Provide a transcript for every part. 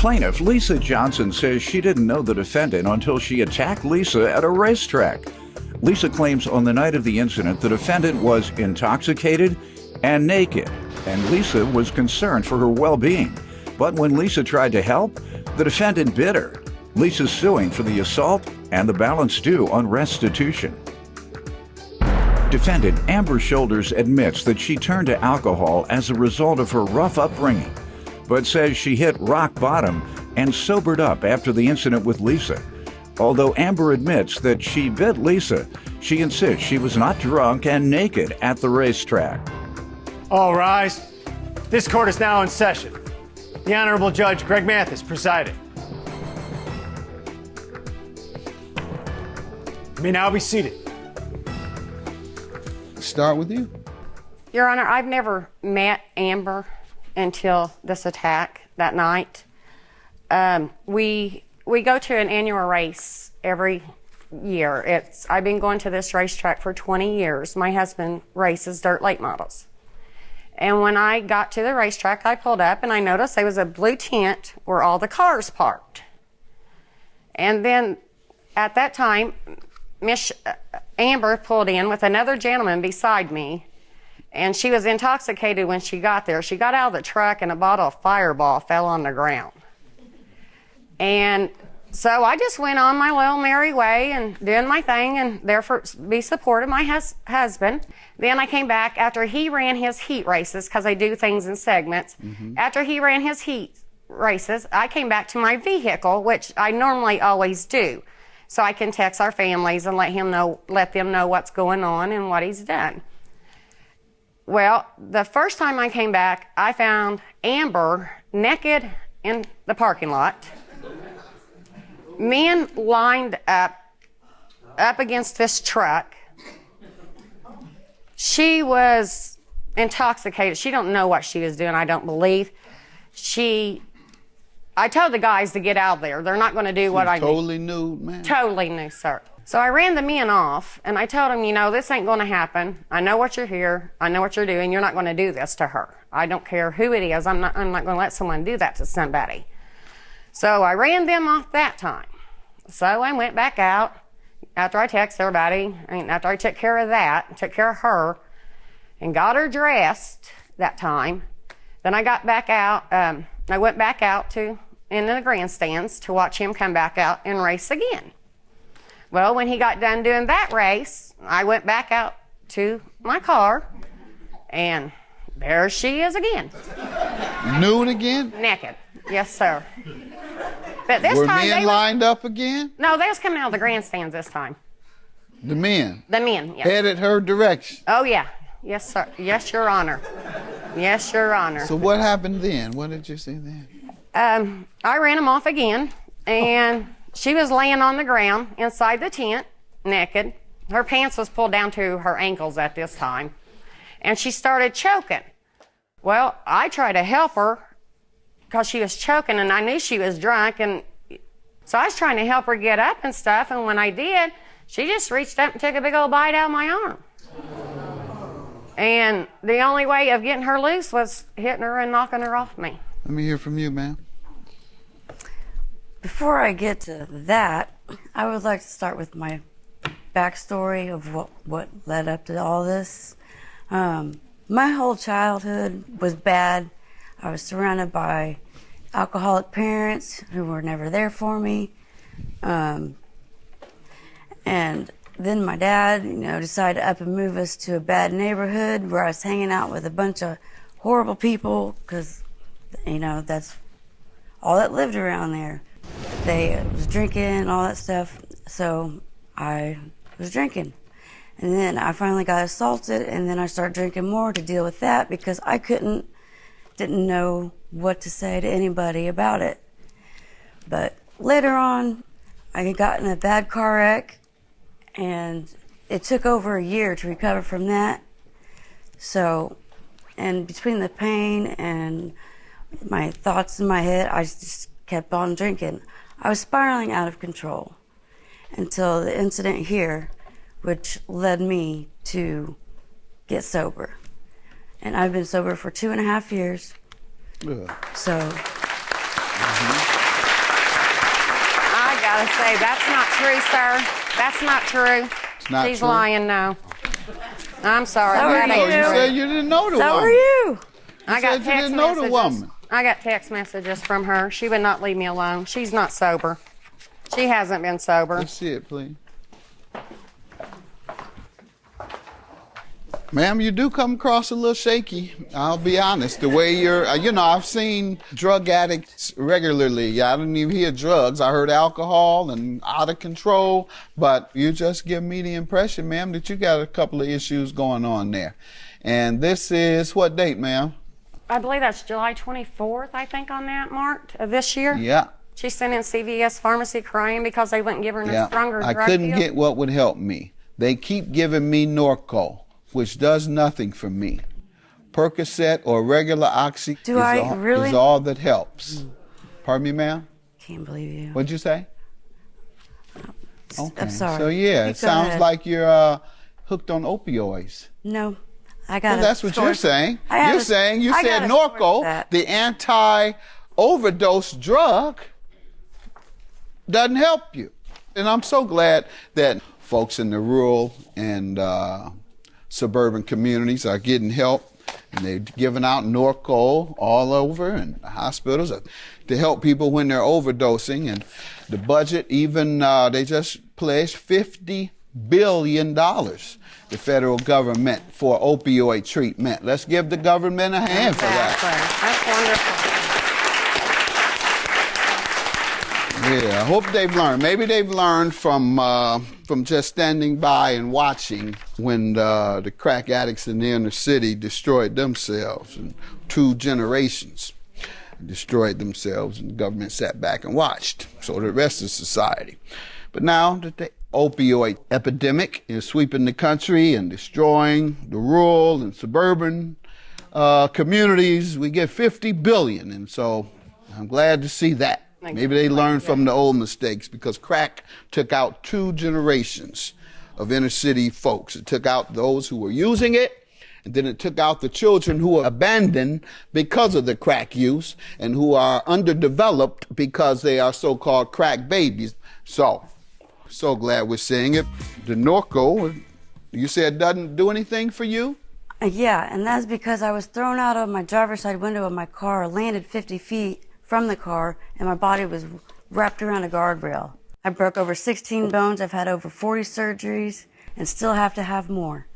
Plaintiff Lisa Johnson says she didn't know the defendant until she attacked Lisa at a racetrack. Lisa claims on the night of the incident the defendant was intoxicated and naked, and Lisa was concerned for her well-being. But when Lisa tried to help, the defendant bit her. Lisa's suing for the assault and the balance due on restitution. Defendant Amber Shoulders admits that she turned to alcohol as a result of her rough upbringing, but says she hit rock bottom and sobered up after the incident with Lisa. Although Amber admits that she bit Lisa, she insists she was not drunk and naked at the racetrack. All rise. This court is now in session. The Honorable Judge Greg Mathis presiding. You may now be seated. Start with you. Your Honor, I've never met Amber until this attack that night. We go to an annual race every year. I've been going to this racetrack for 20 years. My husband races dirt late models. And when I got to the racetrack, I pulled up and I noticed there was a blue tent where all the cars parked. And then at that time, Miss Amber pulled in with another gentleman beside me, and she was intoxicated when she got there. She got out of the truck and a bottle of Fireball fell on the ground. And so I just went on my little merry way and doing my thing and therefore be supportive of my husband. Then I came back after he ran his heat races, because I do things in segments. After he ran his heat races, I came back to my vehicle, which I normally always do, so I can text our families and let them know what's going on and what he's done. Well, the first time I came back, I found Amber naked in the parking lot. Men lined up against this truck. She was intoxicated. She don't know what she was doing, I don't believe. I told the guys to get out of there. They're not going to do what I do. Totally nude, man. Totally nude, sir. So I ran the men off, and I told them, this ain't going to happen. I know what you're here. I know what you're doing. You're not going to do this to her. I don't care who it is. I'm not going to let someone do that to somebody. So I ran them off that time. So I went back out after I texted everybody, and after I took care of that, took care of her, and got her dressed that time. Then I got back out. I went back out in the grandstands to watch him come back out and race again. Well, when he got done doing that race, I went back out to my car, and there she is again. Nude again? Naked. Yes, sir. But this Were time men lined up again? No, they was coming out of the grandstands this time. The men? The men, yes. Headed her direction? Oh, yeah. Yes, sir. Yes, Your Honor. Yes, Your Honor. So what happened then? What did you see then? I ran them off again, and she was laying on the ground inside the tent, naked. Her pants was pulled down to her ankles at this time, and she started choking. Well, I tried to help her because she was choking, and I knew she was drunk, and so I was trying to help her get up and stuff, and when I did, she just reached up and took a big old bite out of my arm. And the only way of getting her loose was hitting her and knocking her off me. Let me hear from you, ma'am. Before I get to that, I would like to start with my backstory of what led up to all this. My whole childhood was bad. I was surrounded by alcoholic parents who were never there for me. And then my dad, decided to up and move us to a bad neighborhood where I was hanging out with a bunch of horrible people because, that's all that lived around there. They was drinking and all that stuff, so I was drinking. And then I finally got assaulted, and then I started drinking more to deal with that because I didn't know what to say to anybody about it. But later on, I got in a bad car wreck, and it took over a year to recover from that. So, and between the pain and my thoughts in my head, I just kept on drinking. I was spiraling out of control until the incident here, which led me to get sober. And I've been sober for 2.5 years. Ugh. So I gotta say, that's not true, sir. That's not true. It's not She's true? lying, no. I'm sorry. So are That No, ain't you true. said you didn't know the So woman. are you. I got said you text didn't know the messages. woman. I got text messages from her. She would not leave me alone. She's not sober. She hasn't been sober. Let's see it, please. Ma'am, you do come across a little shaky. I'll be honest. The way you're, I've seen drug addicts regularly. I didn't even hear drugs. I heard alcohol and out of control. But you just give me the impression, ma'am, that you got a couple of issues going on there. And this is what date, ma'am? I believe that's July 24th, I think, on that, marked, of this year. Yeah. She sent in CVS Pharmacy crying because they wouldn't give her a Yeah. stronger I drug couldn't deal. get what would help me. They keep giving me Norco, which does nothing for me. Percocet or regular Oxy Do I really? is all that helps. Pardon me, ma'am? Can't believe you. What'd you say? Okay. I'm sorry. So yeah, Keep it sounds going. like you're hooked on opioids. No, I got Well, that's what you're saying. I have You're a- saying you I said got a story for Norco, that. the anti-overdose drug, doesn't help you. And I'm so glad that folks in the rural and suburban communities are getting help, and they're giving out Norco all over and hospitals to help people when they're overdosing. And the budget, even they just pledged $50 billion, the federal government, for opioid treatment. Let's give the government a hand for that. Exactly. That's wonderful. Yeah, I hope they've learned. Maybe they've learned from just standing by and watching when the crack addicts in the inner city destroyed themselves, and 2 generations destroyed themselves, and the government sat back and watched. So did the rest of society. But now that the opioid epidemic is sweeping the country and destroying the rural and suburban communities, we get $50 billion, and so I'm glad to see that. Maybe they learned from the old mistakes, because crack took out 2 generations of inner city folks. It took out those who were using it, and then it took out the children who were abandoned because of the crack use and who are underdeveloped because they are so-called crack babies. So glad we're seeing it. The Norco, you said doesn't do anything for you? Yeah, and that's because I was thrown out of my driver's side window of my car, landed 50 feet from the car, and my body was wrapped around a guardrail. I broke over 16 bones. I've had over 40 surgeries and still have to have more.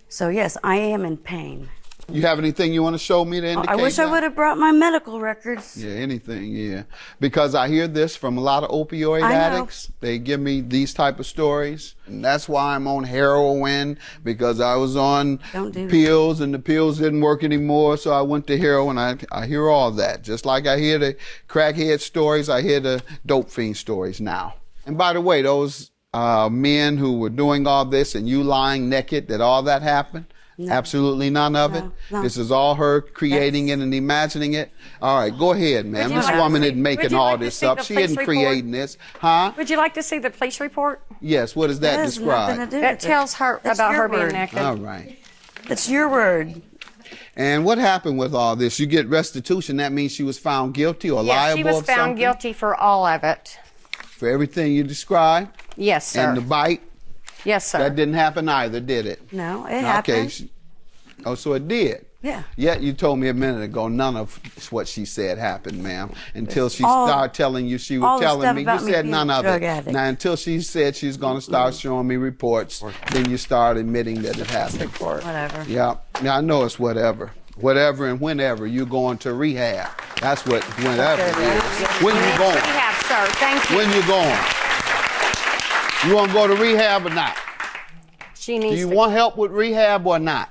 So yes, I am in pain. You have anything you want to show me to indicate I wish I that? would have brought my medical records. Yeah, anything, yeah. Because I hear this from a lot of opioid I know. addicts. They give me these type of stories. And that's why I'm on heroin, because I was on Don't do that. pills and the pills didn't work anymore, so I went to heroin. I hear all that. Just like I hear the crackhead stories, I hear the dope fiend stories now. And by the way, those men who were doing all this and you lying naked, that all that happened? No. Absolutely none of it? No. This is all her creating it and imagining it? All right, go ahead, ma'am. you This like to woman see- isn't would making you all like to this see up. the She police isn't report? creating this. Huh? Would you like to see the police report? Yes, what does That that has describe? nothing to do That with it. tells her That's about your her being word. naked. All right. That's your word. And what happened with all this? You get restitution. That means she was found guilty or Yes, liable she was of found something? guilty for all of it. For everything you described? Yes, sir. And the bite? Yes, sir. That didn't happen either, did it? No, it happened. Okay. Oh, so it did? Yeah. Yet you told me a minute ago none of what she said happened, ma'am. Until she All- started telling you, she all was the telling stuff me, you about me said being none a of drug it. addict. Now, until she said she's going to start showing me reports, then you start admitting that it happened. Whatever. Yeah. Now, I know it's whatever. Whatever and whenever you're going to rehab. That's what whenever it is. When you going? Rehab, sir. Thank you. When you going? You want to go to rehab or not? She Do needs you to. want help with rehab or not?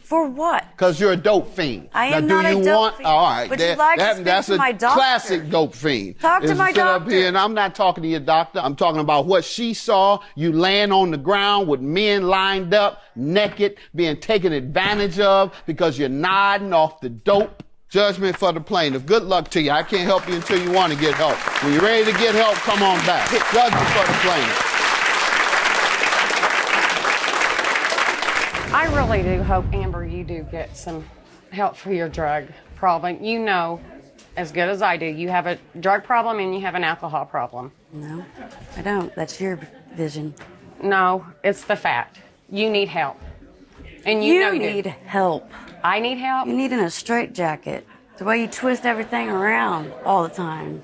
For what? Because you're a dope fiend. I am now, not do a you dope want, fiend. All right. Would you like to speak that's to a my doctor? classic dope fiend. Talk to Is my sit up doctor. here, and I'm not talking to your doctor. I'm talking about what she saw, you laying on the ground with men lined up, naked, being taken advantage of because you're nodding off the dope. Judgment for the plaintiff. Good luck to you. I can't help you until you want to get help. When you're ready to get help, come on back. Judgment for the plaintiff. I really do hope, Amber, you do get some help for your drug problem. You know as good as I do. You have a drug problem and you have an alcohol problem. No, I don't. That's your vision. No, it's the fact. You need help. And you know you need do. help. I need help? You need in a straitjacket. The way you twist everything around all the time.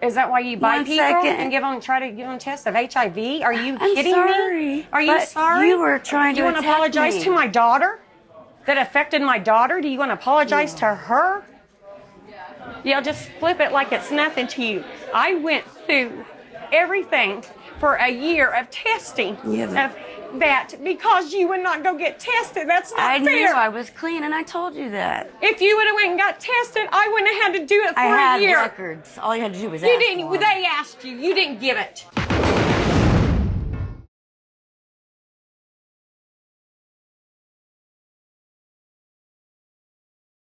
Is that why you bite One people second. and try to give them tests of HIV? Are you I'm kidding sorry, me? Are you but sorry? you were trying to You want to attack apologize me. to my daughter? That affected my daughter? Do you want to apologize to her? Yeah, just flip it like it's nothing to you. I went through everything for a year of testing Yeah, but- of that because you would not go get tested. That's not I fair. knew I was clean, and I told you that. If you would have went and got tested, I wouldn't have had to do it for I a had year. records. All you had to do was You ask didn't. for 'em. They asked you. You didn't give it.